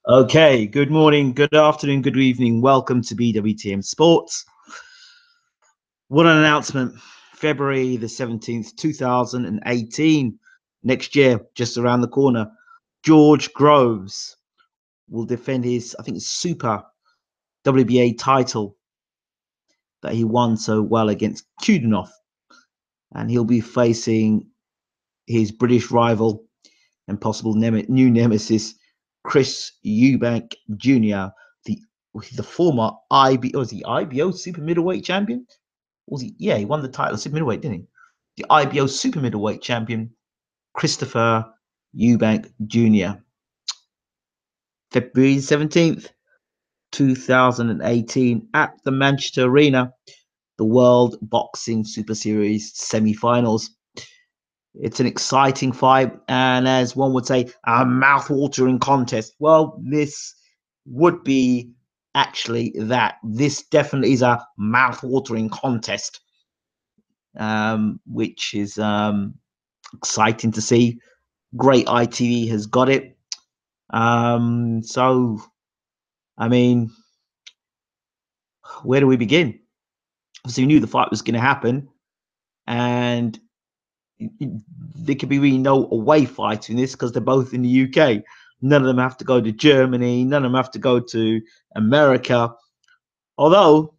Okay, good morning, good afternoon, good evening. Welcome to BWTM Sports. What an announcement. February the 17th, 2018. Next year, just around the corner. George Groves will defend his, I think, super WBA title that he won so well against Kudenov. And he'll be facing his British rival and possible new nemesis, Chris Eubank Jr., the the former IBO super middleweight champion. Was he? Yeah, he won the title super middleweight, didn't he? The IBO super middleweight champion, Christopher Eubank Jr. February 17th, 2018, at the Manchester Arena, the World Boxing Super Series semi-finals. It's an exciting fight, and as one would say, a mouth-watering contest. Well, this would be actually that. This definitely is a mouth-watering contest, which is exciting to see. Great ITV has got it. So, I mean, where do we begin? Obviously, we knew the fight was going to happen, and there could be really no away fight in this because they're both in the UK. None of them have to go to Germany. None of them have to go to America. Although,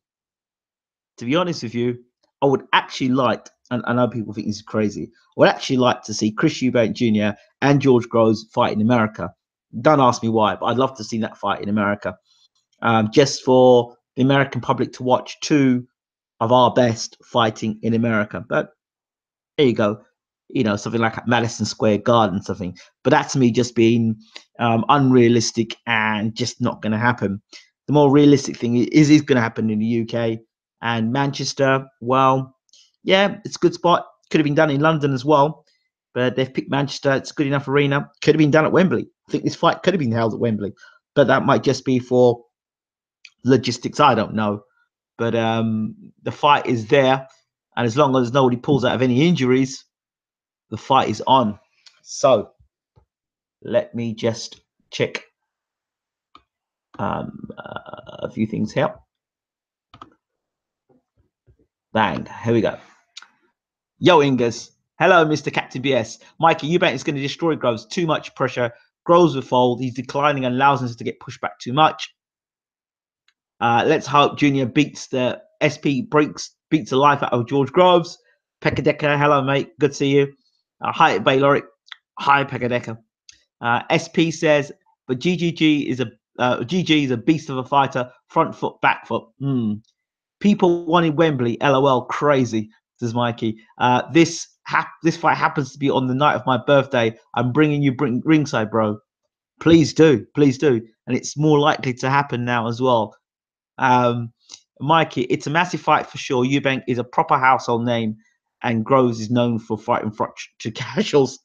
to be honest with you, I would actually like, and I know people think this is crazy, I would actually like to see Chris Eubank Jr. and George Groves fight in America. Don't ask me why, but I'd love to see that fight in America. Just for the American public to watch two of our best fighting in America. But there you go. Something like Madison Square Garden, something. But that's me just being unrealistic and just not going to happen. The more realistic thing is going to happen in the UK and Manchester. Well, yeah, it's a good spot. Could have been done in London as well, but they've picked Manchester. It's a good enough arena. Could have been done at Wembley. I think this fight could have been held at Wembley, but that might just be for logistics. I don't know, but the fight is there, and as long as nobody pulls out of any injuries, the fight is on. So let me just check a few things here. Bang, here we go. Yo, Ingas. Hello, Mr. Captain BS. Mikey, Eubank is going to destroy Groves. Too much pressure. Groves will fold. He's declining and allows us to get pushed back too much. Let's hope Junior beats the SP beats the life out of George Groves. Pekadeka, hello, mate. Good to see you. Hi, Bayloric. Hi, Pekadeka. SP says, but GGG is a beast of a fighter. Front foot, back foot. People wanted Wembley. LOL, crazy. Says Mikey. This fight happens to be on the night of my birthday. I'm bringing you ringside, bro. Please do, and it's more likely to happen now as well. Mikey, it's a massive fight for sure. Eubank is a proper household name, and Groves is known for fighting to casuals.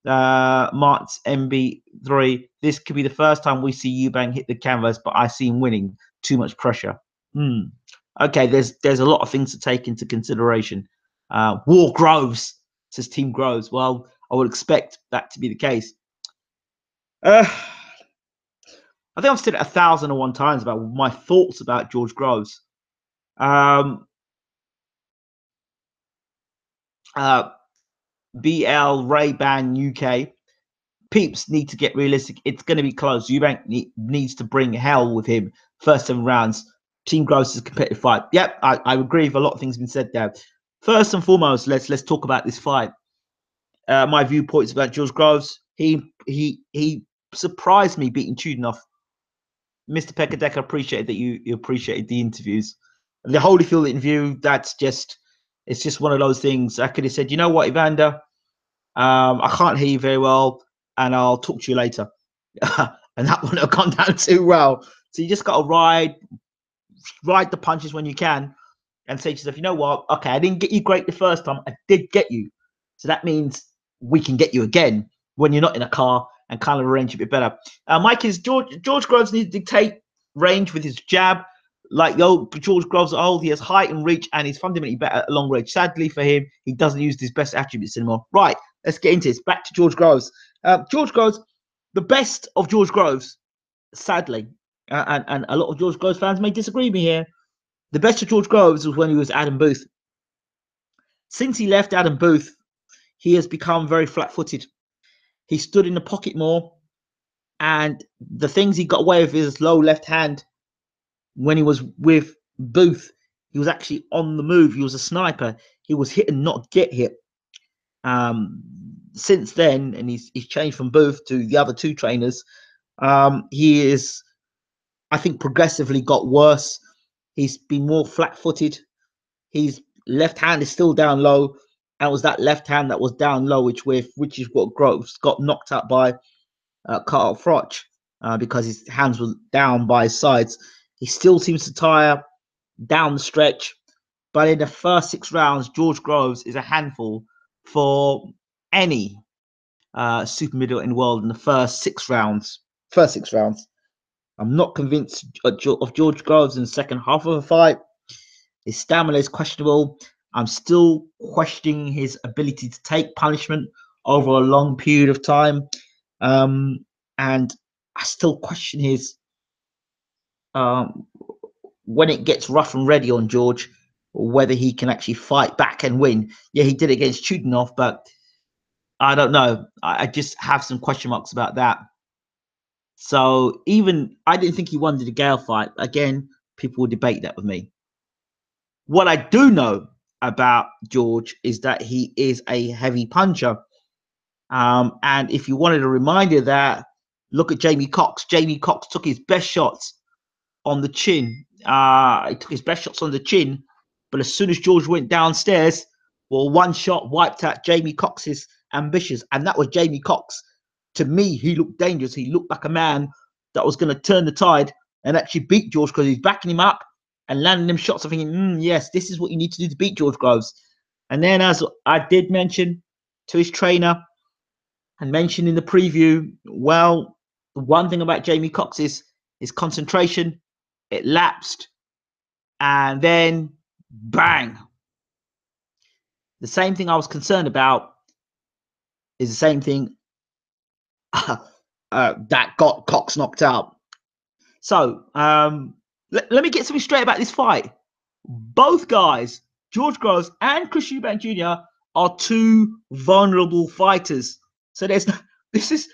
Mart's MB3. This could be the first time we see Eubank hit the canvas, but I see him winning. Too much pressure. Okay, there's a lot of things to take into consideration. War Groves, says Team Groves. Well, I would expect that to be the case. I think I've said it 1,001 times about my thoughts about George Groves. BL Ray-Ban UK. Peeps need to get realistic. It's going to be close. Eubank needs to bring hell with him. First 7 rounds. Team Groves is a competitive fight. Yep, I agree with a lot of things been said there. First and foremost, let's talk about this fight. My viewpoints about George Groves. He surprised me beating Chudenov. Mr. Pekadeka, appreciated that you appreciated the interviews. The Holyfield interview, it's just one of those things. I could have said, you know what, Evander, I can't hear you very well, and I'll talk to you later. And that wouldn't have gone down too well. So you just got to ride the punches when you can and say to yourself, you know what, okay, I didn't get you great the first time. I did get you. So that means we can get you again when you're not in a car and kind of arrange a bit better. Mike, is George Groves needs to dictate range with his jab. Like George Groves old, he has height and reach, and he's fundamentally better at long range. Sadly for him, he doesn't use his best attributes anymore. Right, let's get into this. Back to George Groves. George Groves, the best of George Groves sadly, and a lot of George Groves fans may disagree with me here, the best of George Groves was when he was Adam Booth. Since he left Adam Booth, he has become very flat-footed. He stood in the pocket more, and the things he got away with his low left hand when he was with Booth, he was actually on the move. He was a sniper. He was hit and not get hit. Since then, and he's changed from Booth to the other two trainers, he is, I think, progressively got worse. He's been more flat-footed. His left hand is still down low, and it was that left hand that was down low, which is what Groves got knocked out by Carl Froch, because his hands were down by his sides. He still seems to tire down the stretch, but in the first 6 rounds, George Groves is a handful for any super middle in the world in the first 6 rounds. I'm not convinced of George Groves in the second half of a fight. His stamina is questionable. I'm still questioning his ability to take punishment over a long period of time. And I still question his, when it gets rough and ready on George, whether he can actually fight back and win. Yeah, he did it against Chudinov, but I don't know. I just have some question marks about that. So even I didn't think he won the Gale fight. Again, people will debate that with me. What I do know about George is that he is a heavy puncher. And if you wanted a reminder of that, look at Jamie Cox. Jamie Cox took his best shots on the chin. He took his best shots on the chin, but as soon as George went downstairs, well, one shot wiped out Jamie Cox's ambitions, and that was Jamie Cox. To me, he looked dangerous. He looked like a man that was going to turn the tide and actually beat George, because he's backing him up and landing them shots. I'm thinking, yes, this is what you need to do to beat George Groves. And then, as I did mention to his trainer and mentioned in the preview, well, the one thing about Jamie Cox is his concentration. It lapsed, and then bang. The same thing I was concerned about is the same thing that got Cox knocked out. So let me get something straight about this fight. Both guys, George Groves and Chris Eubank Jr., are two vulnerable fighters. So this is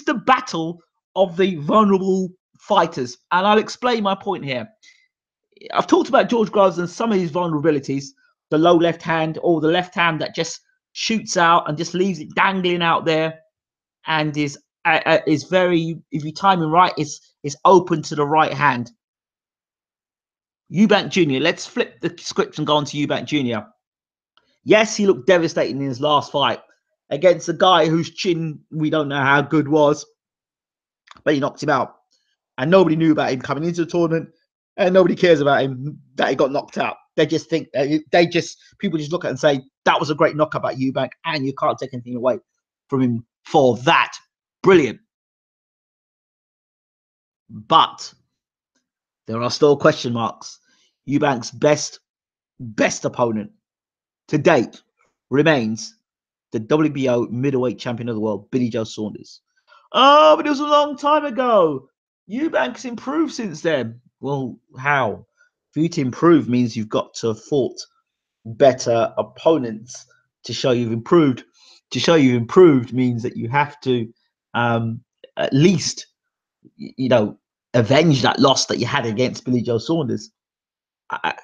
the battle of the vulnerable fighters, and I'll explain my point here. I've talked about George Groves and some of his vulnerabilities, the low left hand, or the left hand that just shoots out and just leaves it dangling out there, and is very, if you time him right, is open to the right hand. Eubank Jr., let's flip the script and go on to Eubank Jr. Yes, he looked devastating in his last fight against a guy whose chin we don't know how good was, but he knocked him out. And nobody knew about him coming into the tournament, and nobody cares about him that he got knocked out. They just think, people just look at it and say, that was a great knockout by Eubank, and you can't take anything away from him for that. Brilliant. But there are still question marks. Eubank's best opponent to date remains the WBO middleweight champion of the world, Billy Joe Saunders. Oh, but it was a long time ago. Eubank's improved since then. Well, how? For you to improve means you've got to have fought better opponents to show you've improved. To show you've improved means that you have to at least, avenge that loss that you had against Billy Joe Saunders.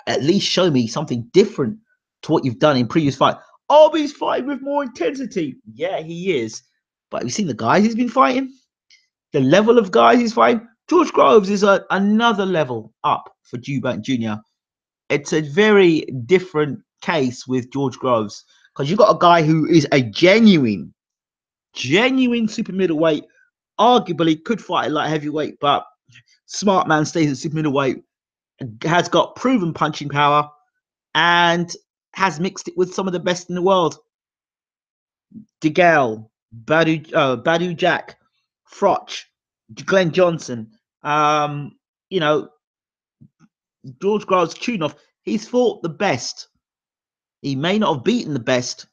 At least show me something different to what you've done in previous fights. Oh, but he's fighting with more intensity. Yeah, he is. But have you seen the guys he's been fighting? The level of guys he's fighting? George Groves is another level up for Eubank Jr. It's a very different case with George Groves, because you've got a guy who is a genuine super middleweight, arguably could fight at light heavyweight, but smart man stays at super middleweight, has got proven punching power, and has mixed it with some of the best in the world. DeGale, Badu Jack, Froch, Glenn Johnson, George Groves, Chudinov. He's fought the best. He may not have beaten the best,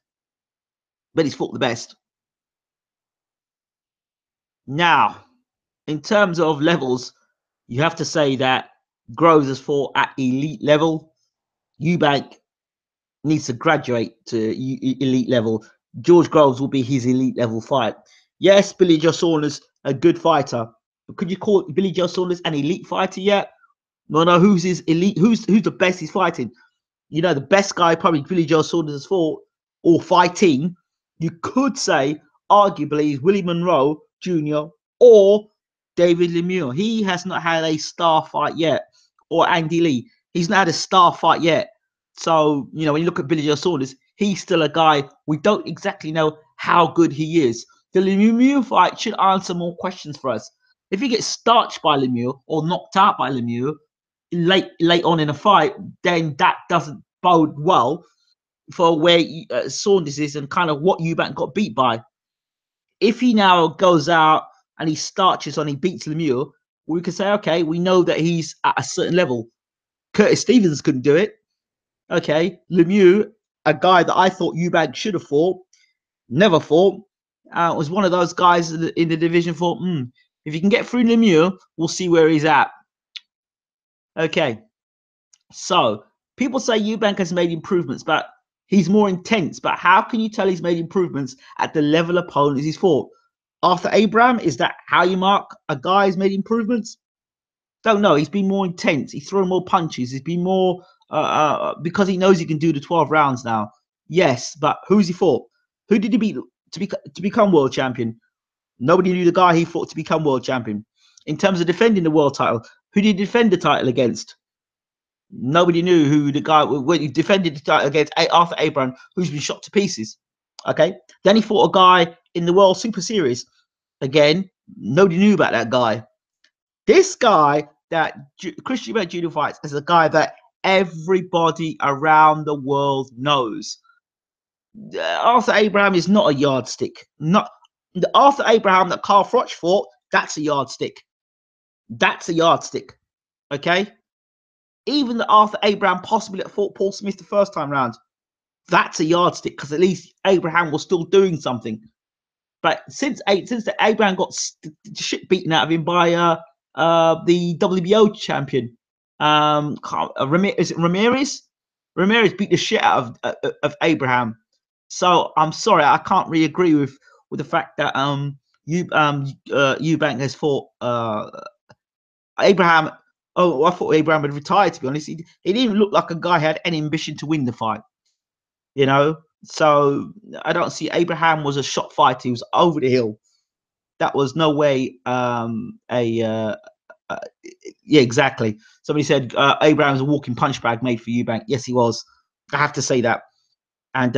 but he's fought the best. Now, in terms of levels, you have to say that Groves has fought at elite level. Eubank needs to graduate to elite level. George Groves will be his elite level fight. Yes, Billy Joe Saunders a good fighter, but could you call Billy Joe Saunders an elite fighter yet? No. Who's his elite? Who's the best he's fighting? You know, the best guy probably Billy Joe Saunders has fought or fighting. You could say arguably is Willie Monroe Jr. or David Lemieux. He has not had a star fight yet, or Andy Lee. He's not had a star fight yet. So, you know, when you look at Billy Joe Saunders, he's still a guy we don't exactly know how good he is. The Lemieux fight should answer more questions for us. If he gets starched by Lemieux or knocked out by Lemieux late on in a fight, then that doesn't bode well for where Saunders is and kind of what Eubank got beat by. If he now goes out and he starches on, he beats Lemieux, we could say, okay, we know that he's at a certain level. Curtis Stevens couldn't do it. Okay, Lemieux, a guy that I thought Eubank should have fought, never fought, was one of those guys in the division thought, if you can get through Lemieux, we'll see where he's at. Okay, so people say Eubank has made improvements, but he's more intense. But how can you tell he's made improvements at the level opponents he's fought? Arthur Abraham, is that how you mark a guy who's made improvements? Don't know. He's been more intense. He's thrown more punches. He's been more because he knows he can do the 12 rounds now. Yes, but who's he fought? Who did he beat to become world champion? Nobody knew the guy he fought to become world champion. In terms of defending the world title, who did he defend the title against? Nobody knew who the guy when he defended the title against Arthur Abraham, who's been shot to pieces. Okay, then he fought a guy in the World Super Series. Again, nobody knew about that guy. This guy that Chris Eubank Jr. fights is a guy that everybody around the world knows. Arthur Abraham is not a yardstick. Not the Arthur Abraham that Carl Froch fought. That's a yardstick. That's a yardstick. Okay. Even the Arthur Abraham possibly that fought Paul Smith the first time round. That's a yardstick because at least Abraham was still doing something. But since the Abraham got shit beaten out of him by the WBO champion, is it Ramirez? Ramirez beat the shit out of Abraham. So I'm sorry, I can't really agree with the fact that Eubank has fought Abraham. Oh, I thought Abraham had retired. To be honest, he didn't even look like a guy who had any ambition to win the fight. You know, so I don't see Abraham was a shot fighter. He was over the hill. That was no way yeah, exactly. Somebody said Abraham's a walking punch bag made for Eubank. Yes, he was. I have to say that. And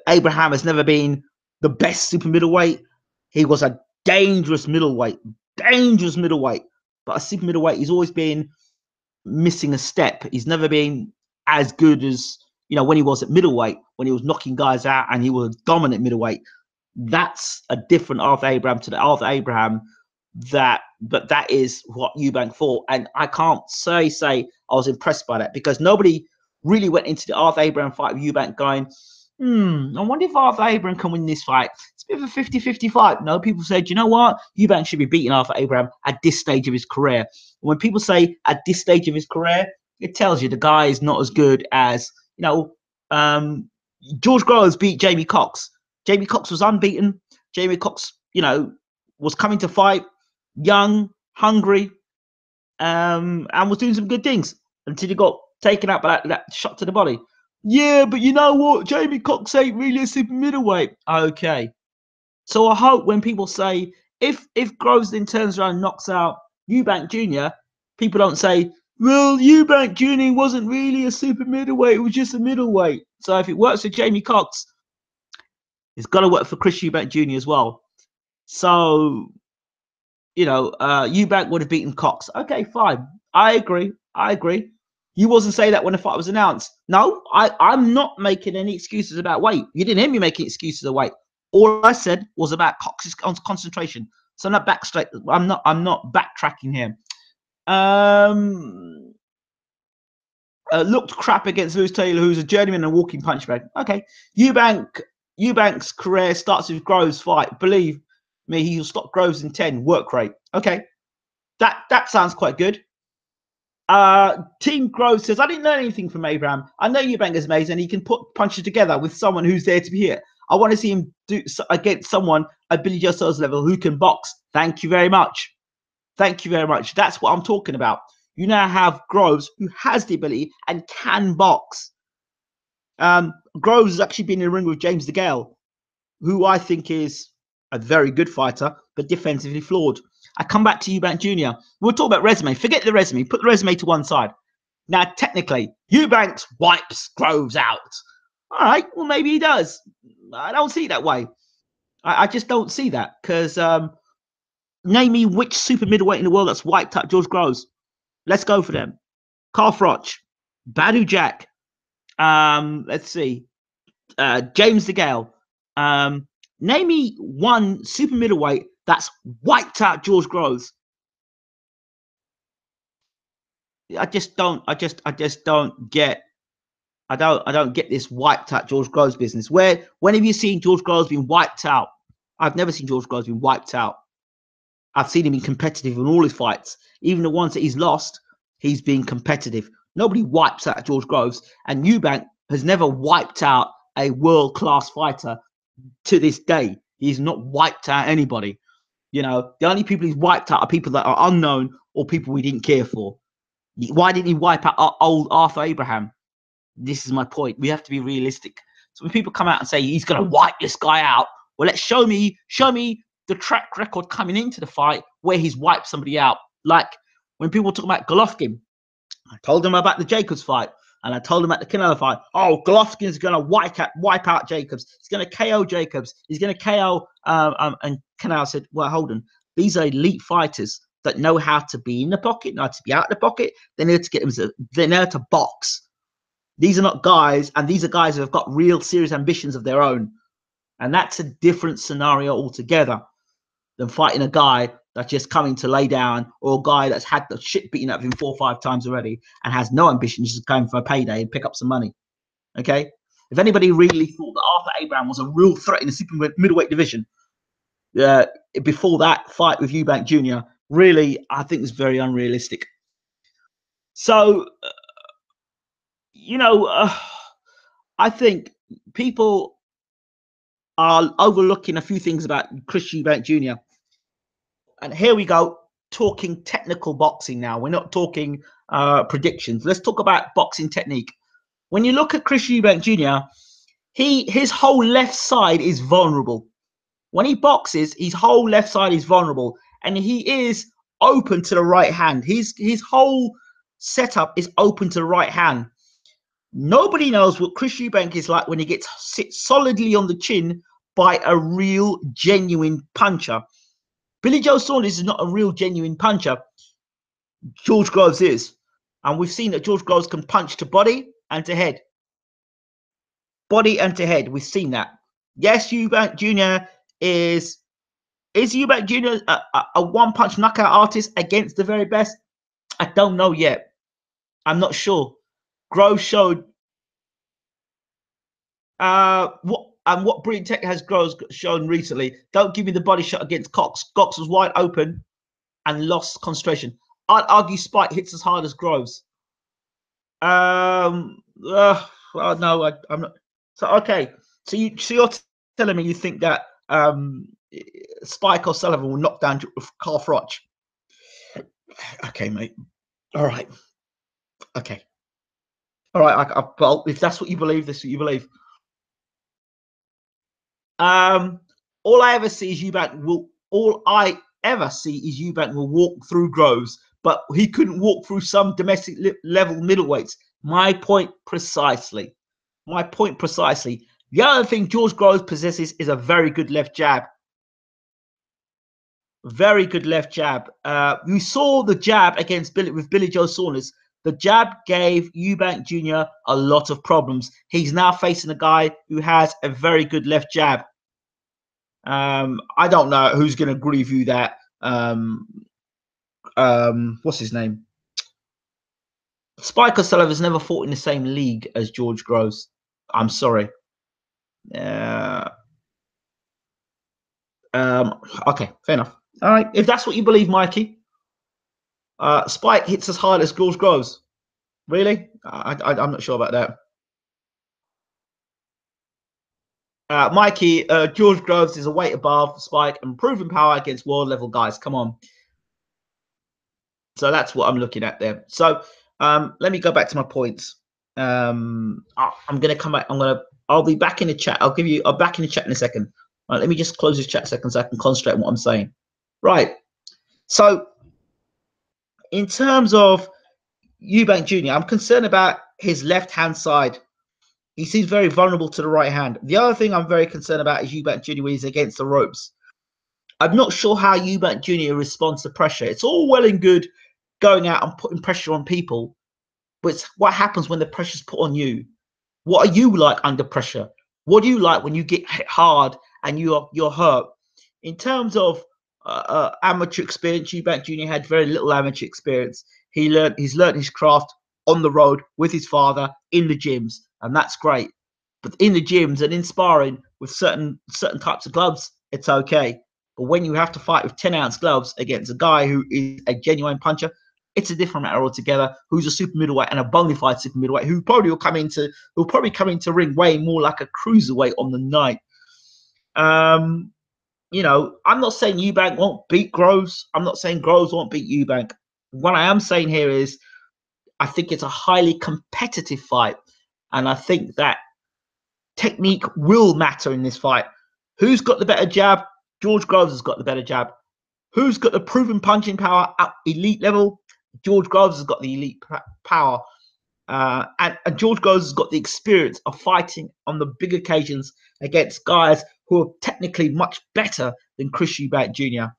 Abraham has never been the best super middleweight. He was a dangerous middleweight. But a super middleweight, he's always been missing a step. He's never been as good as, you know, when he was at middleweight, when he was knocking guys out and he was dominant middleweight. That's a different Arthur Abraham to the Arthur Abraham but that is what Eubank fought. And I can't say I was impressed by that because nobody really went into the Arthur Abraham fight with Eubank going, I wonder if Arthur Abraham can win this fight. It's a bit of a 50-50 fight. No, people said, you know what? Eubank should be beating Arthur Abraham at this stage of his career. When people say at this stage of his career, it tells you the guy is not as good as, you know, George Groves beat Jamie Cox. Jamie Cox was unbeaten. Jamie Cox, you know, was coming to fight, young, hungry, and was doing some good things until he got taken out by that shot to the body. Yeah, but you know what? Jamie Cox ain't really a super middleweight. Okay. So I hope when people say, if Groves then turns around and knocks out Eubank Jr., people don't say, well, Eubank Jr. wasn't really a super middleweight. It was just a middleweight. So if it works for Jamie Cox, it's got to work for Chris Eubank Jr. as well. So, you know, Eubank would have beaten Cox. Okay, fine. I agree. You wasn't say that when the fight was announced. No, I'm not making any excuses about weight. You didn't hear me making excuses of weight. All I said was about Cox's concentration. So I'm not backtracking here. Looked crap against Lewis Taylor, who's a journeyman and a walking punch bag. Okay, Eubank's career starts with Groves' fight. Believe me, he'll stop Groves in 10. Work rate. Okay, That sounds quite good. Team Grove says, I didn't learn anything from Abraham. I know Eubank is amazing. He can put punches together with someone who's there to be hit. I want to see him do against someone at Billy Joe Saunders level who can box. Thank you very much. Thank you very much. That's what I'm talking about. You now have Groves who has the ability and can box. Groves has actually been in the ring with James DeGale, who I think is a very good fighter, but defensively flawed. I come back to Eubank Jr. We'll talk about resume. Forget the resume. Put the resume to one side. Now, technically, Eubanks wipes Groves out. All right, well, maybe he does. I don't see it that way. I just don't see that because name me which super middleweight in the world that's wiped out George Groves. Let's go for them. Carl Froch, Badu Jack. Let's see. James DeGale. Name me one super middleweight that's wiped out George Groves. I just don't get. I don't get this wiped out George Groves business. When have you seen George Groves being wiped out? I've never seen George Groves being wiped out. I've seen him be competitive in all his fights. Even the ones that he's lost, he's been competitive. Nobody wipes out George Groves, and Eubank has never wiped out a world-class fighter to this day. He's not wiped out anybody. You know, the only people he's wiped out are people that are unknown or people we didn't care for. Why didn't he wipe out old Arthur Abraham? This is my point. We have to be realistic. So when people come out and say he's going to wipe this guy out, well, let's show me the track record coming into the fight where he's wiped somebody out. Like when people talk about Golovkin, I told them about the Jacobs fight, and I told them at the Canelo fight, oh, Golovkin's going to wipe out Jacobs. He's going to KO Jacobs. He's going to KO. And Canelo said, well, hold on. These are elite fighters that know how to be in the pocket, know how to be out of the pocket. They know to get them. They know how to box. These are not guys, and these are guys who have got real serious ambitions of their own. And that's a different scenario altogether than fighting a guy that's just coming to lay down, or a guy that's had the shit beaten out of him 4 or 5 times already and has no ambition, just going for a payday and pick up some money. Okay? If anybody really thought that Arthur Abraham was a real threat in the super middleweight division, before that fight with Eubank Jr., really, I think it's very unrealistic. So, I think people are overlooking a few things about Chris Eubank Jr. And here we go, talking technical boxing now. We're not talking predictions. Let's talk about boxing technique. When you look at Chris Eubank Jr., his whole left side is vulnerable. When he boxes, his whole left side is vulnerable, and he is open to the right hand. His whole setup is open to the right hand. Nobody knows what Chris Eubank is like when he gets sit solidly on the chin by a real, genuine puncher. Billy Joe Saunders is not a real, genuine puncher. George Groves is. And we've seen that George Groves can punch to body and to head. Body and to head. We've seen that. Yes, Eubank Jr. is Eubank Jr. a one-punch knockout artist against the very best? I don't know yet. I'm not sure. Groves showed what Breeding Tech has Groves shown recently. Don't give me the body shot against Cox. Cox was wide open and lost concentration. I'd argue Spike hits as hard as Groves. No, I'm not. So okay, so you're telling me you think that Spike or Sullivan will knock down Carl Froch? Okay, mate. All right. Okay. All right. Well, if that's what you believe, that's what you believe. All I ever see is Eubank will. All I ever see is Eubank will walk through Groves, but he couldn't walk through some domestic level middleweights. My point precisely. My point precisely. The other thing George Groves possesses is a very good left jab. Very good left jab. We saw the jab against Billy Joe Saunders. The jab gave Eubank Jr. a lot of problems. He's now facing a guy who has a very good left jab. I don't know who's going to agree with you that. What's his name? Spike O'Sullivan's never fought in the same league as George Groves. I'm sorry. Okay, fair enough. All right, if that's what you believe, Mikey, Spike hits as hard as George Groves. Really? I'm not sure about that. Mikey, George Groves is a weight above Spike and proven power against world level guys. Come on. So that's what I'm looking at there. So let me go back to my points. I'm gonna come back. I'll be back in the chat. I'll back in the chat in a second. Let me just close this chat a second so I can concentrate on what I'm saying. Right. So in terms of Eubank Jr., I'm concerned about his left hand side. He seems very vulnerable to the right hand. The other thing I'm very concerned about is Eubank Jr. when he's against the ropes. I'm not sure how Eubank Jr. responds to pressure. It's all well and good going out and putting pressure on people, but it's what happens when the pressure's put on you. What are you like under pressure? What do you like when you get hit hard and you're hurt? In terms of amateur experience, Eubank Jr. had very little amateur experience. He's learned his craft on the road with his father in the gyms, and that's great. But in the gyms and in sparring with certain types of gloves, it's okay. But when you have to fight with 10-ounce gloves against a guy who is a genuine puncher, it's a different matter altogether. Who's a super middleweight and a bona fide super middleweight who probably come into ring weighing more like a cruiserweight on the night. You know, I'm not saying Eubank won't beat Groves. I'm not saying Groves won't beat Eubank. What I am saying here is I think it's a highly competitive fight. And I think that technique will matter in this fight. Who's got the better jab? George Groves has got the better jab. Who's got the proven punching power at elite level? George Groves has got the elite power. And George Groves has got the experience of fighting on the big occasions against guys who are technically much better than Chris Eubank Jr.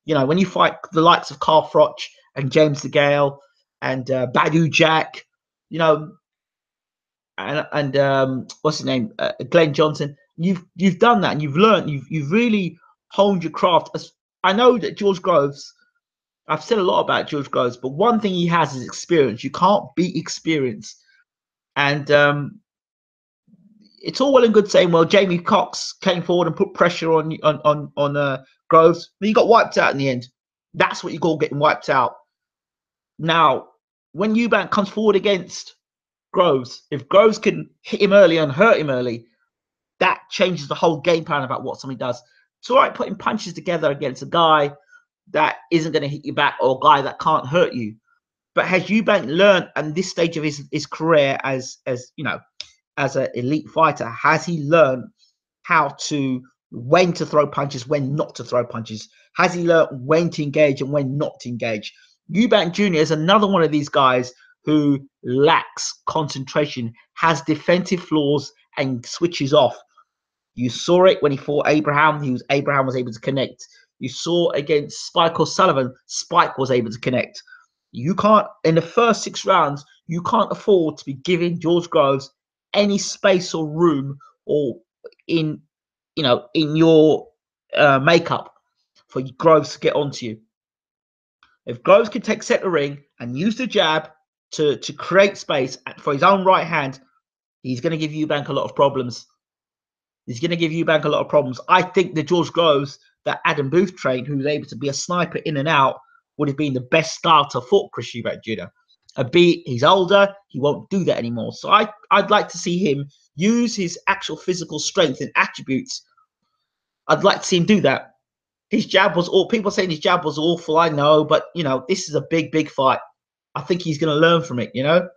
You know, when you fight the likes of Carl Froch and James DeGale and Badu Jack, you know, and what's his name, Glenn Johnson, you've done that and you've learned, you've really honed your craft. I know that George Groves, I've said a lot about George Groves, but one thing he has is experience. You can't beat experience. And it's all well and good saying, well, Jamie Cox came forward and put pressure on Groves, but he got wiped out in the end. That's what you call getting wiped out. Now, when Eubank comes forward against Groves, if Groves can hit him early and hurt him early, that changes the whole game plan about what somebody does. It's all right putting punches together against a guy that isn't going to hit you back or a guy that can't hurt you. But has Eubank learned at this stage of his career as you know, as an elite fighter, has he learned when to throw punches, when not to throw punches? Has he learned when to engage and when not to engage? Eubank Jr. is another one of these guys who lacks concentration, has defensive flaws, and switches off. You saw it when he fought Abraham. Abraham was able to connect. You saw against Spike O'Sullivan, Spike was able to connect. You can't, in the first 6 rounds, you can't afford to be giving George Groves any space or room or in your makeup for Groves to get onto you. If Groves can take center ring and use the jab to create space for his own right hand, he's going to give Eubank a lot of problems. He's going to give Eubank a lot of problems. I think the George Groves that Adam Booth trained, who was able to be a sniper in and out, would have been the best starter for Chris Eubank Jr. He's older, he won't do that anymore. So I'd like to see him use his actual physical strength and attributes. I'd like to see him do that. His jab was all people saying his jab was awful. I know, but you know, this is a big fight. I think he's going to learn from it. You know.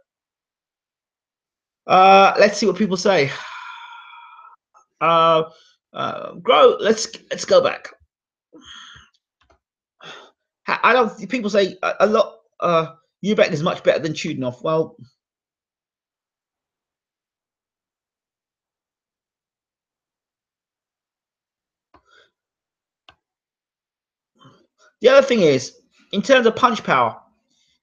Let's see what people say. Let's go back. I don't. People say a lot. Eubank is much better than Chudinov. Well, the other thing is, in terms of punch power,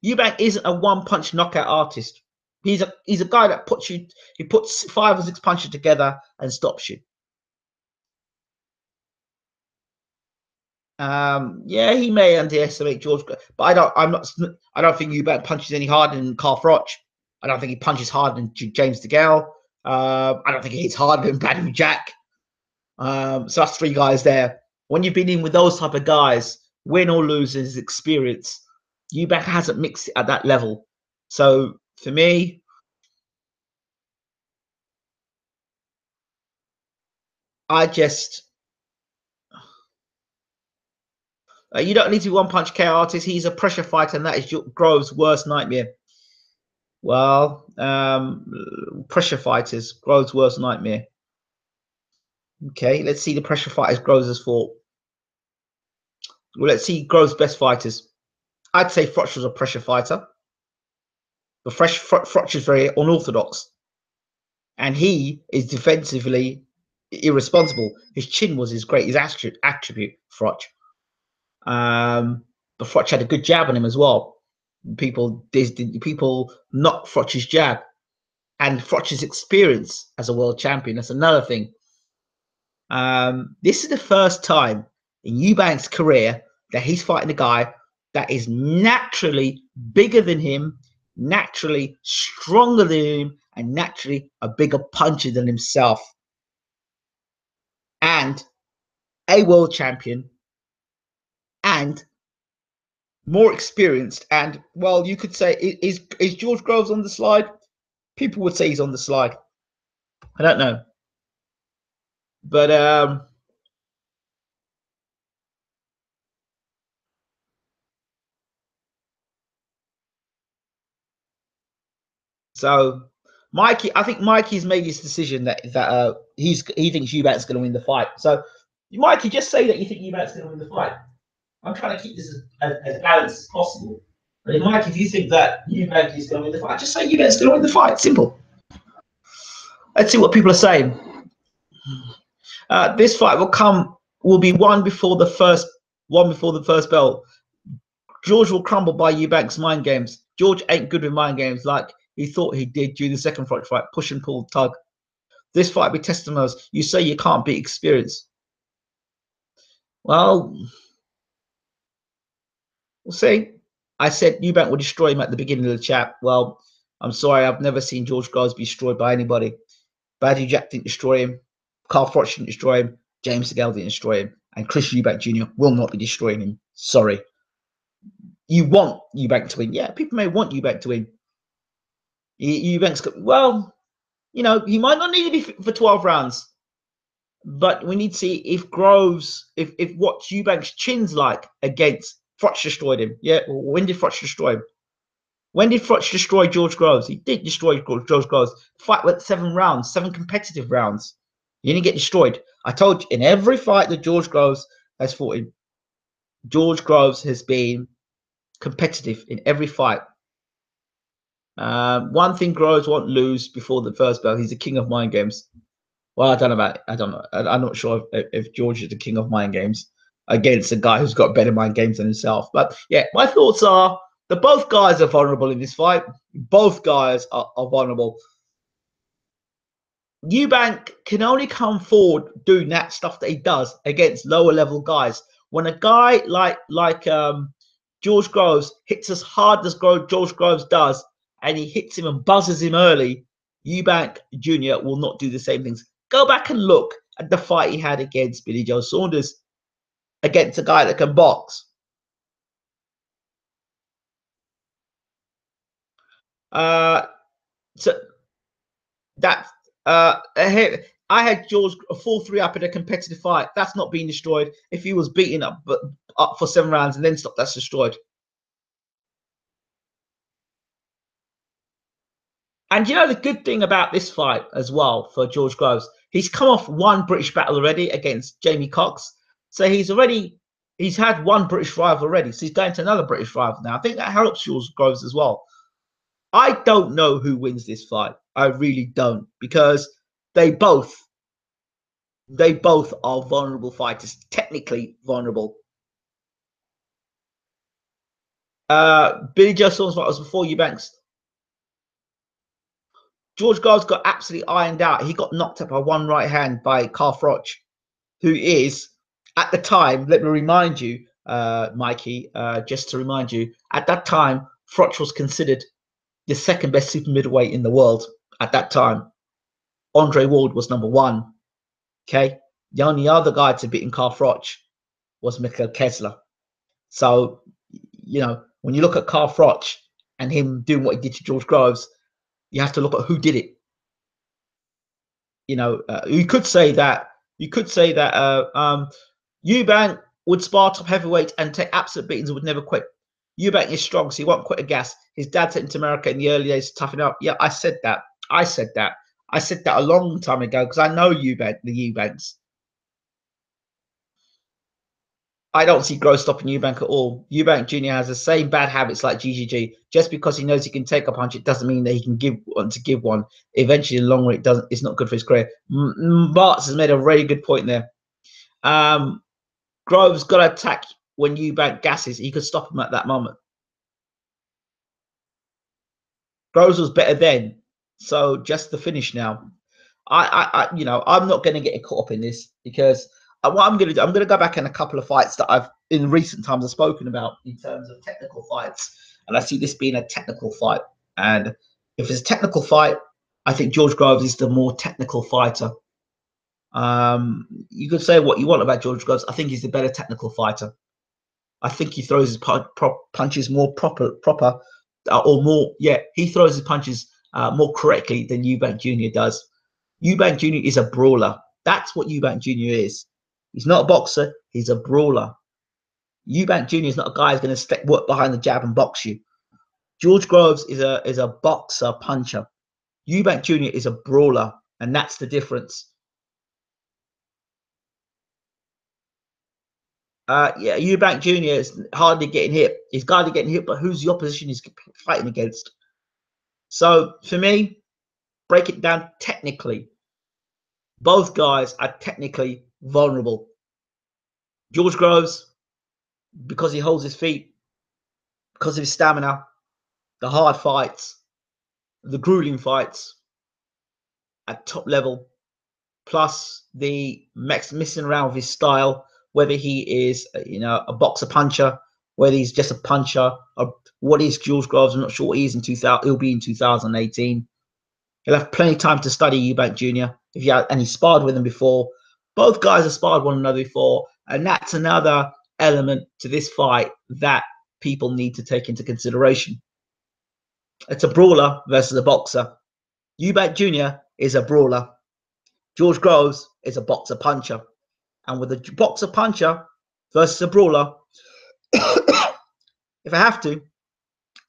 Eubank isn't a one-punch knockout artist. He's a guy that puts 5 or 6 punches together and stops you. Yeah, he may underestimate George, but I don't think Eubank punches any harder than Carl Froch. I don't think he punches harder than James DeGale. I don't think he hits harder than Badu Jack. So that's 3 guys there. When you've been in with those type of guys, win or lose is experience. Eubank hasn't mixed it at that level. So for me, I just you don't need to be one punch KO artist. He's a pressure fighter, and that is Grove's worst nightmare. Well, pressure fighters, Grove's worst nightmare. Okay, let's see the pressure fighters Groves has fought. Well, let's see Grove's best fighters. I'd say Frotch was a pressure fighter, but Frotch is very unorthodox, and he is defensively irresponsible. His chin was his greatest attribute, Frotch. But Frotch had a good jab on him as well. People knock Frotch's jab, and Frotch's experience as a world champion. That's another thing. This is the first time in Eubank's career that he's fighting a guy that is naturally bigger than him, naturally stronger than him, and naturally a bigger puncher than himself. And a world champion and more experienced. And well, you could say, is George Groves on the slide? People would say he's on the slide. I don't know. But so Mikey, I think Mikey's made his decision that he thinks Eubank's going to win the fight. So Mikey, just say that you think Eubank's going to win the fight. I'm trying to keep this as balanced as possible. But Mike, if you think that Eubank is going to win the fight, just say Eubank's going to win the fight. Simple. Let's see what people are saying. This fight will be won before the first bell. George will crumble by Eubank's mind games. George ain't good with mind games like he thought he did during the second fight. Push and pull, tug. This fight be testimonials. You say you can't beat experience. Well, we'll see. I said Eubank will destroy him at the beginning of the chat. Well, I'm sorry, I've never seen George Groves be destroyed by anybody. Badou Jack didn't destroy him. Carl Froch didn't destroy him. James DeGale didn't destroy him. And Chris Eubank Jr. will not be destroying him. Sorry. You want Eubank to win. Yeah, people may want Eubank to win. Eubank's got, well, you know, he might not need to be for 12 rounds. But we need to see if Groves, if what Eubank's chin's like against Froch destroyed him. Yeah, well, when did Froch destroy him? When did Froch destroy George Groves? He did destroy George Groves. The fight went 7 rounds, 7 competitive rounds. He didn't get destroyed. I told you, in every fight that George Groves has fought in, George Groves has been competitive in every fight. One thing Groves won't lose before the first bell. He's the king of mind games. Well, I don't know about it. I don't know. I'm not sure if George is the king of mind games against a guy who's got better mind games than himself. But yeah, my thoughts are that both guys are vulnerable in this fight. Both guys are vulnerable. Eubank can only come forward doing that stuff that he does against lower level guys. When a guy like George Groves hits as hard as George Groves does, and he hits him and buzzes him early, Eubank Jr. will not do the same things. Go back and look at the fight he had against Billy Joe Saunders, against a guy that can box. So that I had George a 4-3 up in a competitive fight. That's not being destroyed. If he was beaten up for 7 rounds and then stopped, that's destroyed. And you know the good thing about this fight as well for George Groves, he's come off 1 British battle already against Jamie Cox. So he's had 1 British rival already. So he's going to another British rival now. I think that helps George Groves as well. I don't know who wins this fight. I really don't, because they both are vulnerable fighters, technically vulnerable. Billy Joe Saunders fight was before Eubanks. George Groves got absolutely ironed out. He got knocked up by 1 right hand by Carl Froch, who is, at the time, let me remind you, Mikey, just to remind you, at that time, Froch was considered the 2nd best super middleweight in the world at that time. Andre Ward was number 1. Okay. The only other guy to beat Carl Froch was Mikhail Kessler. So, you know, When you look at Carl Froch and him doing what he did to George Groves, you have to look at who did it. You know, you could say that Eubank would spar top heavyweight and take absolute beatings and would never quit. Eubank is strong, so he won't quit a gas. His dad sent him to America in the early days to toughen up. Yeah, I said that. I said that a long time ago because I know Eubank, the Eubanks. I don't see Groves stopping Eubank at all. Eubank Jr. has the same bad habits like GGG. Just because he knows he can take a punch, it doesn't mean that he can give one. Eventually, in the long run, it doesn't. It's not good for his career. Bartz has made a very good point there. Groves got to attack when Eubank gasses. He could stop him at that moment. Groves was better then, so just the finish now. I'm not going to get caught up in this because what I'm going to do, I'm going to go back in a couple of fights that I've in recent times have spoken about in terms of technical fights, and I see this being a technical fight. And if it's a technical fight, I think George Groves is the more technical fighter. You could say what you want about George Groves. I think he's the better technical fighter. I think he throws his punches more proper, or more. Yeah, he throws his punches more correctly than Eubank Jr. does. Eubank Jr. is a brawler. That's what Eubank Jr. is. He's not a boxer. He's a brawler. Eubank Jr. is not a guy who's going to work behind the jab and box you. George Groves is a boxer puncher. Eubank Jr. is a brawler, and that's the difference. Yeah, Eubank Jr. is hardly getting hit. He's hardly getting hit, but who's the opposition he's fighting against? So for me, break it down technically. Both guys are technically vulnerable. George Groves, because he holds his feet, because of his stamina, the hard fights, the grueling fights at top level, plus the messing around with his style, whether he is, a boxer puncher, whether he's just a puncher, or what is George Groves? I'm not sure what he is in 2000. He'll be in 2018. He'll have plenty of time to study Eubank Jr. And he sparred with him before. Both guys have sparred one another before, and that's another element to this fight that people need to take into consideration. It's a brawler versus a boxer. Eubank Jr. is a brawler. George Groves is a boxer puncher. And with a boxer puncher versus a brawler, if I have to,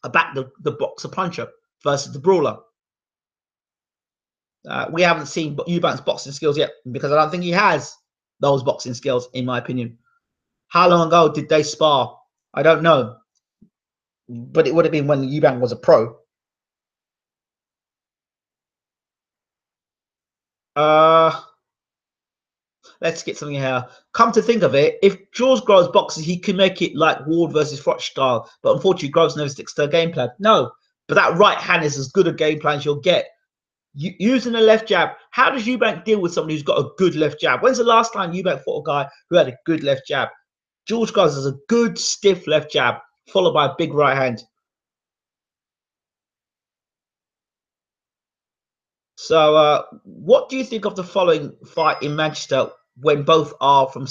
I back the boxer puncher versus the brawler. We haven't seen Eubank's boxing skills yet because I don't think he has those boxing skills, in my opinion. How long ago did they spar? I don't know. But it would have been when Eubank was a pro. Let's get something here. Come to think of it, if George Groves boxes, he can make it like Ward versus Froch style. But unfortunately, Groves never sticks to a game plan. No, but that right hand is as good a game plan as you'll get. Using a left jab, how does Eubank deal with somebody who's got a good left jab? When's the last time Eubank fought a guy who had a good left jab? George Groves has a good stiff left jab, followed by a big right hand. So, what do you think of the following fight in Manchester when both are from the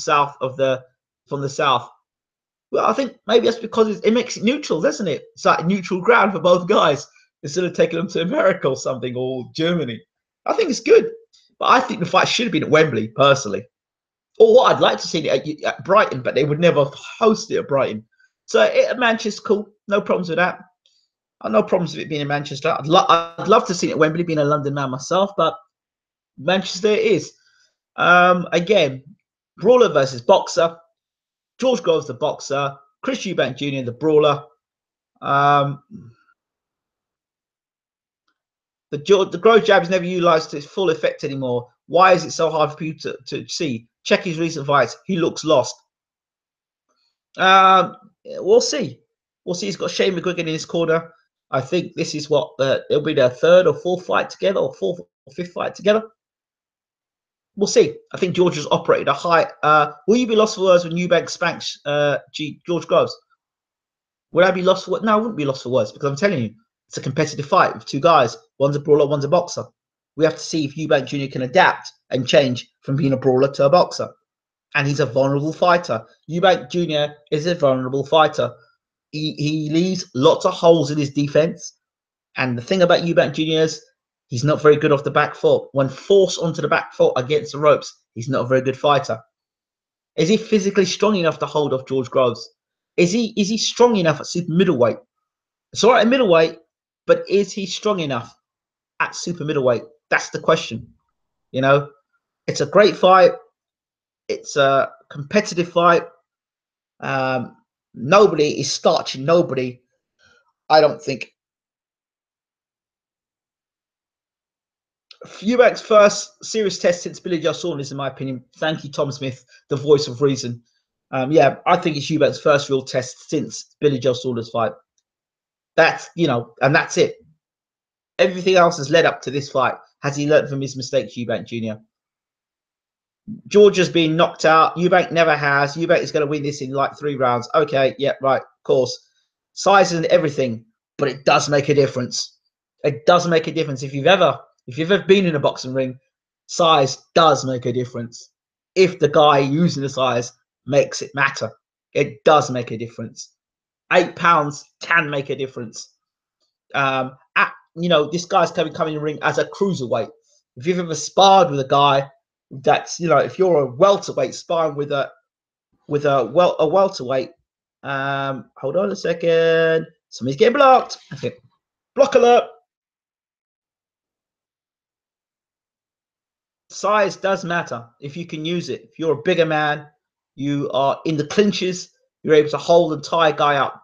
south? Well, I think maybe that's because it makes it neutral, doesn't it? It's like neutral ground for both guys instead of taking them to America or something, or Germany. I think it's good, but I think the fight should have been at Wembley, personally. Or what I'd like to see it at Brighton, but they would never host it at Brighton. So at Manchester, cool, no problems with that. No problems with it being in Manchester. I'd love to see it at Wembley, being a London man myself, but Manchester it is. Again, brawler versus boxer. George Groves the boxer, Chris Eubank Jr. the brawler. The Groves jab is never utilized to its full effect anymore. Why is it so hard for people to see? Check his recent fights. He looks lost. We'll see. We'll see. He's got Shane McGuigan in his corner. I think this is what it'll be their third or fourth fight together, or fourth or fifth fight together. We'll see. I think George has operated a high. Will you be lost for words when Eubank spanks George Groves? Would I be lost for words? No, I wouldn't be lost for words because I'm telling you, it's a competitive fight with two guys. One's a brawler, one's a boxer. We have to see if Eubank Jr. can adapt and change from being a brawler to a boxer. And he's a vulnerable fighter. Eubank Jr. is a vulnerable fighter. he leaves lots of holes in his defense. And the thing about Eubank Jr. is he's not very good off the back foot. When forced onto the back foot against the ropes, he's not a very good fighter. Is he physically strong enough to hold off George Groves? Is he strong enough at super middleweight? It's all right at middleweight, but is he strong enough at super middleweight? That's the question. You know, it's a great fight. It's a competitive fight. Nobody is starching nobody. I don't think. Eubank's first serious test since Billy Joe Saunders, in my opinion. Thank you, Tom Smith, the voice of reason. Yeah, I think it's Eubank's first real test since Billy Joe Saunders fight. That's, you know, and that's it. Everything else has led up to this fight. Has he learned from his mistakes, Eubank Jr.? George has been knocked out. Eubank never has. Eubank is going to win this in like 3 rounds. Okay, yeah, right, of course. Size isn't everything, but it does make a difference. It does make a difference. If you've ever been in a boxing ring, size does make a difference. If the guy using the size makes it matter, it does make a difference. 8 pounds can make a difference. You know, this guy's coming in the ring as a cruiserweight. If you've ever sparred with a guy that's, you know, if you're a welterweight sparring with a welterweight, hold on a second. Somebody's getting blocked. Okay. Block alert. Size does matter if you can use it. If you're a bigger man, you are in the clinches, you're able to hold and tie a guy up.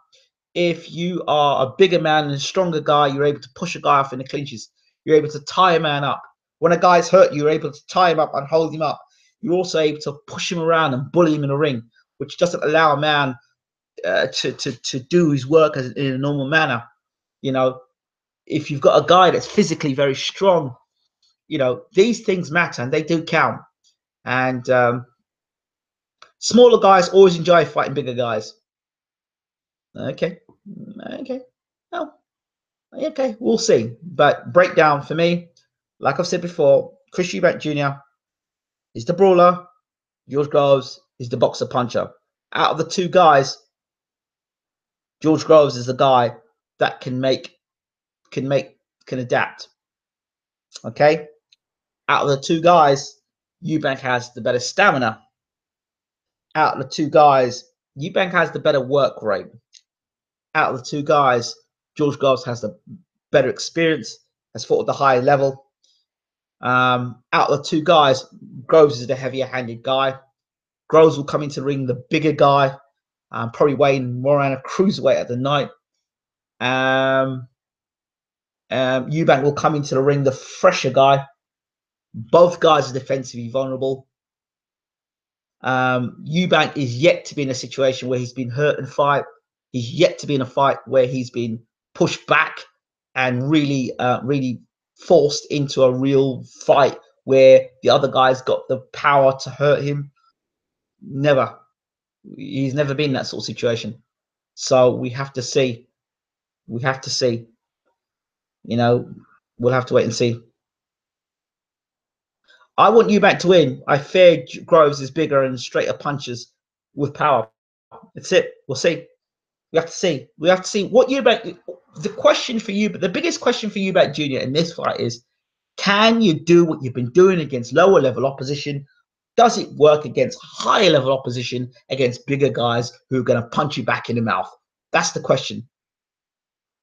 If you are a bigger man and a stronger guy, you're able to push a guy off in the clinches. You're able to tie a man up. When a guy's hurt, you're able to tie him up and hold him up. You're also able to push him around and bully him in the ring, which doesn't allow a man to do his work in a normal manner. You know, if you've got a guy that's physically very strong, you know, these things matter and they do count. And smaller guys always enjoy fighting bigger guys. Okay. Oh, okay, we'll see. But breakdown for me, like I've said before, Chris Eubank Jr. is the brawler. George Groves is the boxer puncher. Out of the 2 guys, George Groves is the guy that can adapt. Okay. Out of the 2 guys, Eubank has the better stamina. Out of the 2 guys, Eubank has the better work rate. Out of the 2 guys, George Groves has the better experience, has fought at the higher level. Out of the 2 guys, Groves is the heavier-handed guy. Groves will come into the ring the bigger guy, probably weighing more around a cruiserweight at the night. Eubank will come into the ring the fresher guy. Both guys are defensively vulnerable. Eubank is yet to be in a situation where he's been hurt and fight. He's yet to be in a fight where he's been pushed back and really forced into a real fight where the other guy's got the power to hurt him. Never. He's never been in that sort of situation. So we have to see. We have to see. You know, we'll have to wait and see. I want Eubank to win. I fear Groves is bigger and straighter punches with power. That's it. We'll see. We have to see. We have to see what Eubank. The question for you, but the biggest question for Eubank Jr. in this fight is: can you do what you've been doing against lower level opposition? Does it work against higher level opposition, against bigger guys who are going to punch you back in the mouth? That's the question.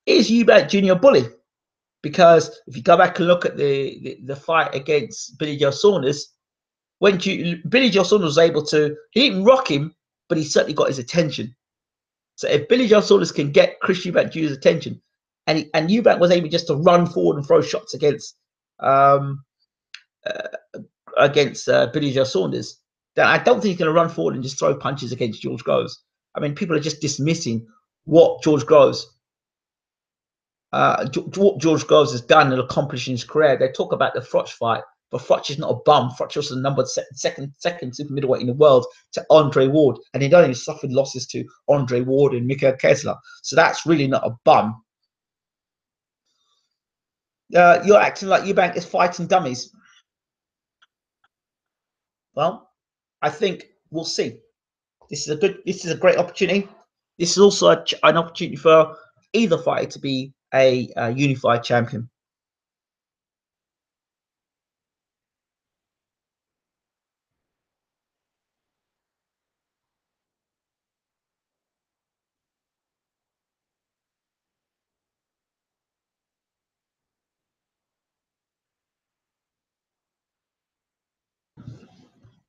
Is Eubank Jr. a bully? Because if you go back and look at the fight against Billy Joe Saunders, when Billy Joe Saunders was able to, he didn't rock him, but he certainly got his attention. So if Billy Joe Saunders can get Chris Eubank Jr.'s attention, and Eubank was able just to run forward and throw shots against Billy Joe Saunders, then I don't think he's going to run forward and just throw punches against George Groves. I mean, people are just dismissing what George Groves has done and accomplished in his career. They talk about the Froch fight, but Froch is not a bum. Froch was the number second super middleweight in the world to Andre Ward, and he'd only suffered losses to Andre Ward and Mikhail Kessler. So that's really not a bum. You're acting like Eubank is fighting dummies. Well, I think we'll see. This is a great opportunity. This is also an opportunity for either fighter to be a unified champion.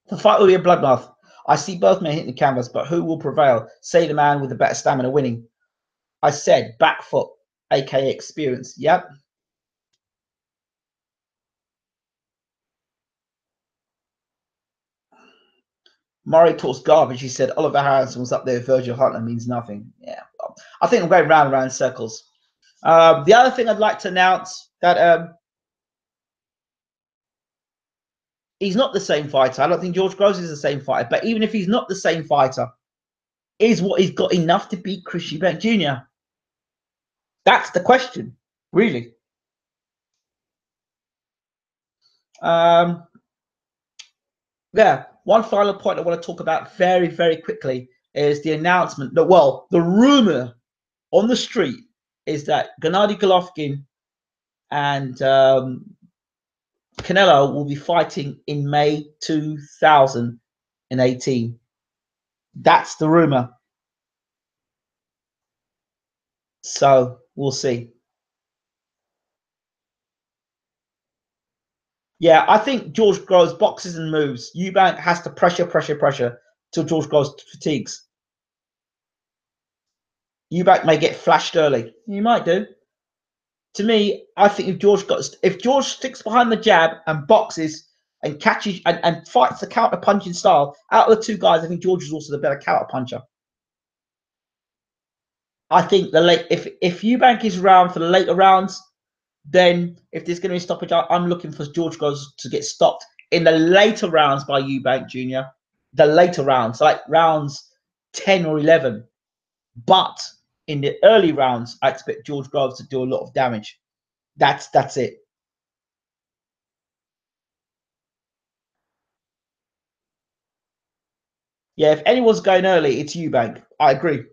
The fight will be a bloodbath. I see both men hitting the canvas, but who will prevail? Say the man with the better stamina winning. I said back foot, aka experience. Yep. Murray talks garbage. He said Oliver Harrison was up there. Virgil Hunter means nothing. Yeah, I think I'm going round and round in circles. The other thing I'd like to announce that he's not the same fighter. I don't think George Groves is the same fighter. But even if he's not the same fighter, is what he's got enough to beat Chris Eubank Jr.? That's the question, really. Yeah, one final point I want to talk about very, very quickly is the announcement that, well, the rumor on the street is that Gennady Golovkin and Canelo will be fighting in May 2018. That's the rumor. So we'll see. Yeah, I think George Groves boxes and moves. Eubank has to pressure till George Groves fatigues. Eubank may get flashed early. You might do. To me, I think if George sticks behind the jab and boxes and catches and fights the counter punching style, out of the two guys, I think George is also the better counter puncher. I think if Eubank is around for the later rounds, then if there's going to be stoppage, I'm looking for George Groves to get stopped in the later rounds by Eubank Jr. The later rounds, like rounds 10 or 11. But in the early rounds, I expect George Groves to do a lot of damage. That's it. Yeah, if anyone's going early, it's Eubank. I agree.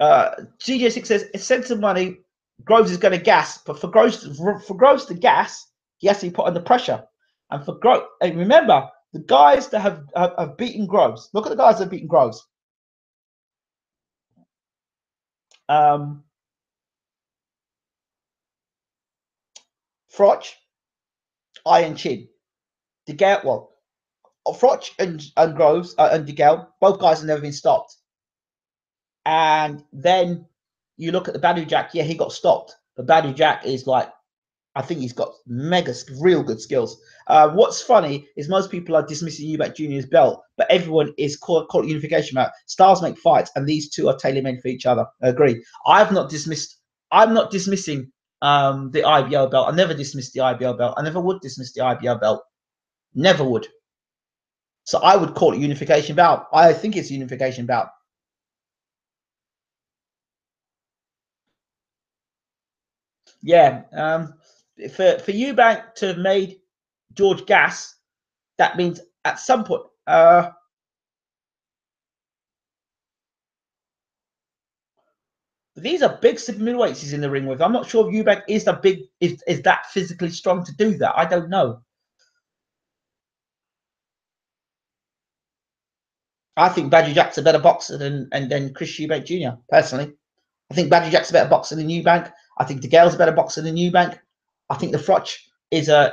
GJ6 says, it's sense of money. Groves is going to gas, but for Groves to gas, he has to be put under pressure. And for Groves, and remember, the guys that have beaten Groves, look at the guys that have beaten Groves. Froch, Iron Chin, DeGale, well, Froch and Groves and DeGale, both guys have never been stopped. And then you look at the Badu Jack, yeah, he got stopped. But Badu Jack is like, I think he's got real good skills. What's funny is most people are dismissing Eubank Jr.'s belt, but everyone is called unification match. Styles make fights, and these two are tailor-made for each other. I agree. I'm not dismissing the IBO belt. I never dismissed the IBO belt. I never would dismiss the IBO belt. Never would. So I would call it unification bout. I think it's unification bout. Yeah. For Eubank to have made George gas, that means at some point. These are big super middleweights he's in the ring with. I'm not sure if Eubank is that physically strong to do that. I don't know. I think Badger Jack's a better boxer than Chris Eubank Jr. Personally, I think Badger Jack's a better boxer than Eubank. I think DeGale's a better boxer than Eubank. I think the Froch is a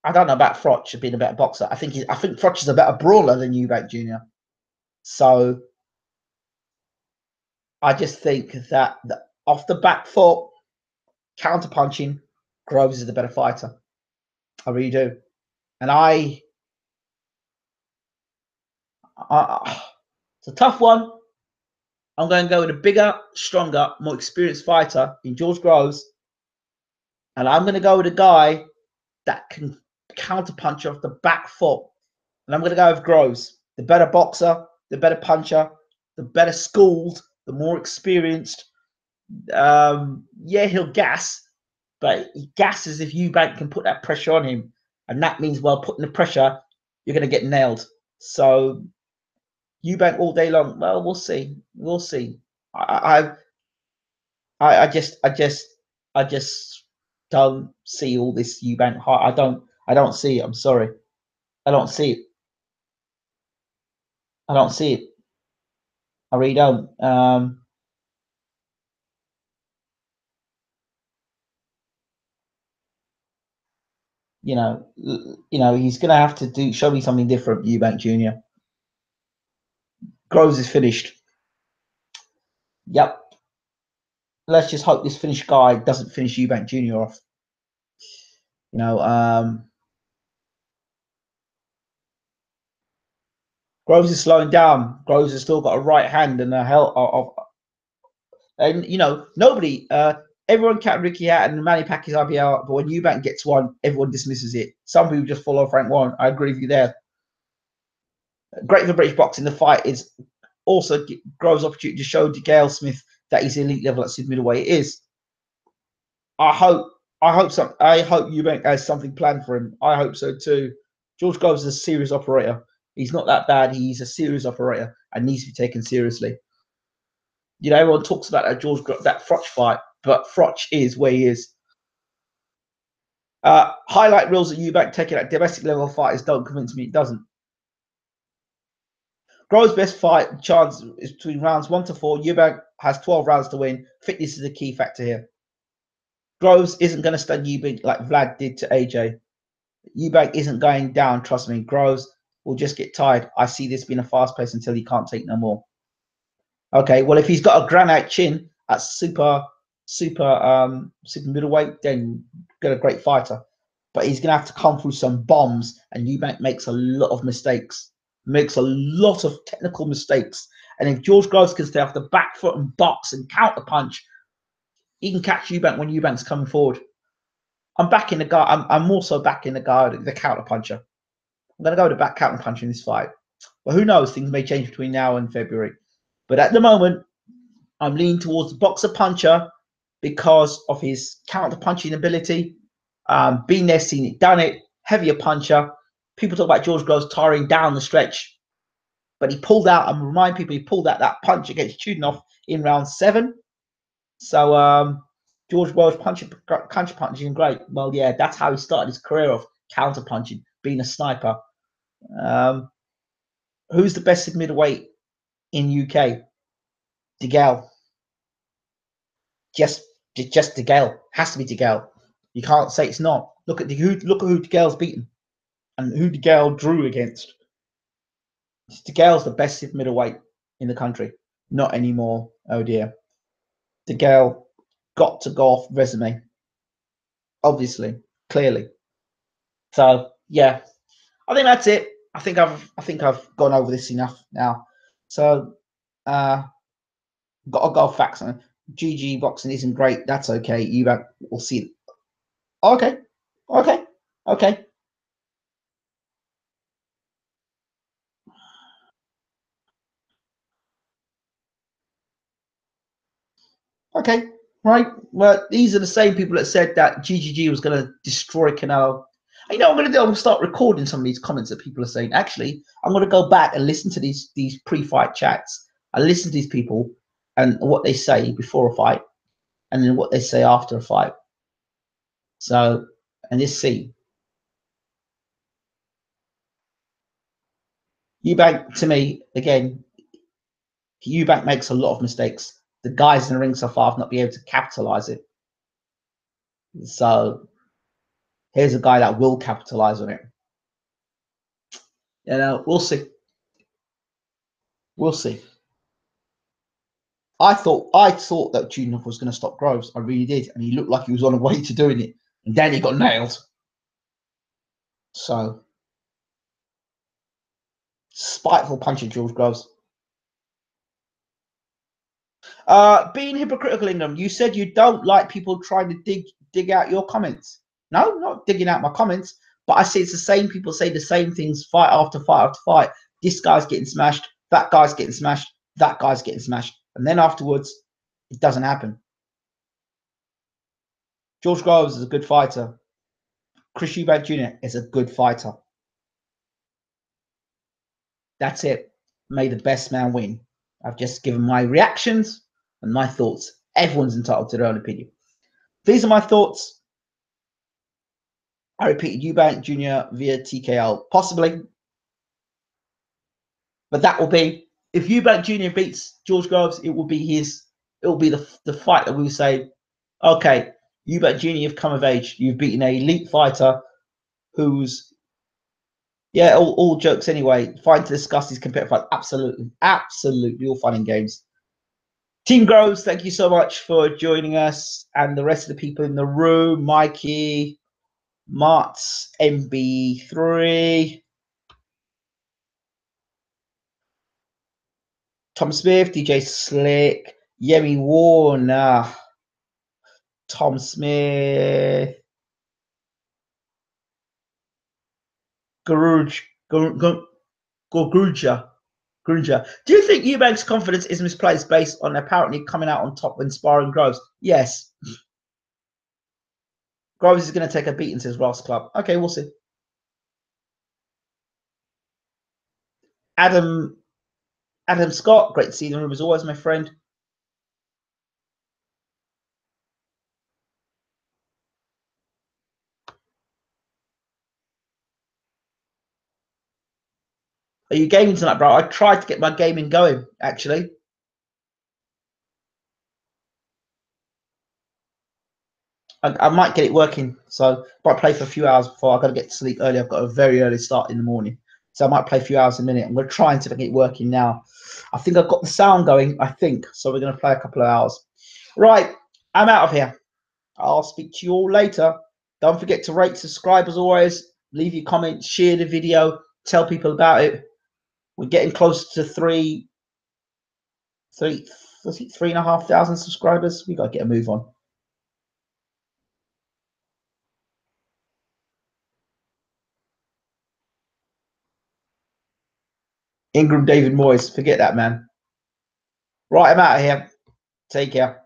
I don't know about Froch being a better boxer. I think Froch is a better brawler than Eubank Jr. So I just think that off the back foot, counter punching, Groves is the better fighter. I really do. And it's a tough one. I'm going to go with a bigger, stronger, more experienced fighter in George Groves. And I'm going to go with a guy that can counter punch off the back foot. And I'm going to go with Groves. The better boxer, the better puncher, the better schooled, the more experienced. Yeah, he'll gas, but he gasses if Eubank can put that pressure on him. And that means, well, putting the pressure, you're going to get nailed. So Eubank all day long. Well, we'll see. We'll see. I just don't see all this Eubank. I don't see it. I'm sorry. I don't see it. I don't see it. I really don't. He's gonna have to show me something different, Eubank Jr. Groves is finished. Yep. Let's just hope this finished guy doesn't finish Eubank Jr. off. Groves is slowing down. Groves has still got a right hand and a hell of, and nobody. Everyone counted Ricky Hatton and Manny Pacquiao's IBL, but when Eubank gets one, everyone dismisses it. Some people just follow Frank Warren. I agree with you there. Great for British boxing. The fight is also Groves' opportunity to show DeGale Smith that he's elite level at super middleweight. It is. I hope Eubank has something planned for him. I hope so too. George Groves is a serious operator. He's not that bad. He's a serious operator and needs to be taken seriously. Everyone talks about that Froch fight, but Froch is where he is. Highlight reels of Eubank taking at domestic level fighters don't convince me. It doesn't. Groves' best fight chance is between rounds 1 to 4. Eubank has 12 rounds to win. Fitness is a key factor here. Groves isn't going to stun Eubank like Vlad did to AJ. Eubank isn't going down, trust me. Groves will just get tired. I see this being a fast pace until he can't take no more. Okay, well, if he's got a granite chin at super middleweight, then got a great fighter. But he's gonna have to come through some bombs, and Eubank makes a lot of mistakes, makes a lot of technical mistakes. And if George Groves can stay off the back foot and box and counter punch, he can catch Eubank when Eubank's coming forward. I'm backing the guy. I'm also backing the guy, the counter puncher. I'm gonna go to back counter puncher in this fight. But who knows? Things may change between now and February. But at the moment, I'm leaning towards the boxer puncher because of his counter punching ability. Been there, seen it, done it. Heavier puncher. People talk about George Groves tiring down the stretch, but he pulled out. I'm remind people he pulled out that punch against Chudinov in round 7. So George Groves counter punching great. Well, yeah, that's how he started his career of counter punching, being a sniper. Who's the best middleweight in UK? DeGale. Just DeGale. Has to be DeGale. You can't say it's not. Look at who DeGale's beaten and who DeGale drew against. DeGale's the best middleweight in the country. Not anymore. Oh dear. DeGale got to go off resume. Obviously, clearly. So yeah, I think that's it. I think I've gone over this enough now. So got to go facts on it. GG boxing isn't great. That's okay. We'll see. Okay. Okay. Okay. Okay. Right. Well, these are the same people that said that GGG was going to destroy Canelo. You know what I'm going to do? I'm going to start recording some of these comments that people are saying. Actually, I'm going to go back and listen to these pre-fight chats. I listen to these people and what they say before a fight, and then what they say after a fight. So, and just see. Eubank, to me, again, Eubank makes a lot of mistakes. The guys in the ring so far have not been able to capitalize it. So, here's a guy that will capitalize on it. We'll see. We'll see. I thought that Chudinov was going to stop Groves. I really did, and he looked like he was on the way to doing it, and then he got nailed. So, spiteful puncher, George Groves. Being hypocritical in them, you said you don't like people trying to dig out your comments. No, not digging out my comments, but I see it's the same people say the same things fight after fight after fight. This guy's getting smashed, that guy's getting smashed, that guy's getting smashed, and then afterwards, it doesn't happen. George Groves is a good fighter. Chris Eubank Jr. is a good fighter. That's it. may the best man win. I've just given my reactions and my thoughts. Everyone's entitled to their own opinion. These are my thoughts. I repeated Eubank Jr. via TKO, possibly. But that will be, if Eubank Jr. beats George Groves, it will be the fight that we will say, okay, Eubank Jr., you've come of age. You've beaten an elite fighter who's, yeah, all jokes anyway, fine to discuss his competitive fight. Absolutely, absolutely, all fun and games. Team Groves, thank you so much for joining us, and the rest of the people in the room, Mikey, Martz, MB3, Tom Smith, DJ Slick, Yemi Warner, Tom Smith, Gruja. Do you think Eubank's confidence is misplaced based on apparently coming out on top when sparring Groves? Yes. Groves is going to take a beating, says Ross Club. Okay, we'll see. Adam Scott, great to see you in the room as always, my friend. Are you gaming tonight, bro? I tried to get my gaming going, actually. I might get it working, so I might play for a few hours before. I've got to get to sleep early. I've got a very early start in the morning, so I might play a few hours a minute. I'm going to try and see if I get it working now. I think I've got the sound going, I think, so we're going to play a couple of hours. Right, I'm out of here. I'll speak to you all later. Don't forget to rate, subscribe as always. Leave your comments, share the video, tell people about it. We're getting close to 3,500 subscribers. We got to get a move on. Ingram David Moyes, forget that, man. Right, I'm out of here. Take care.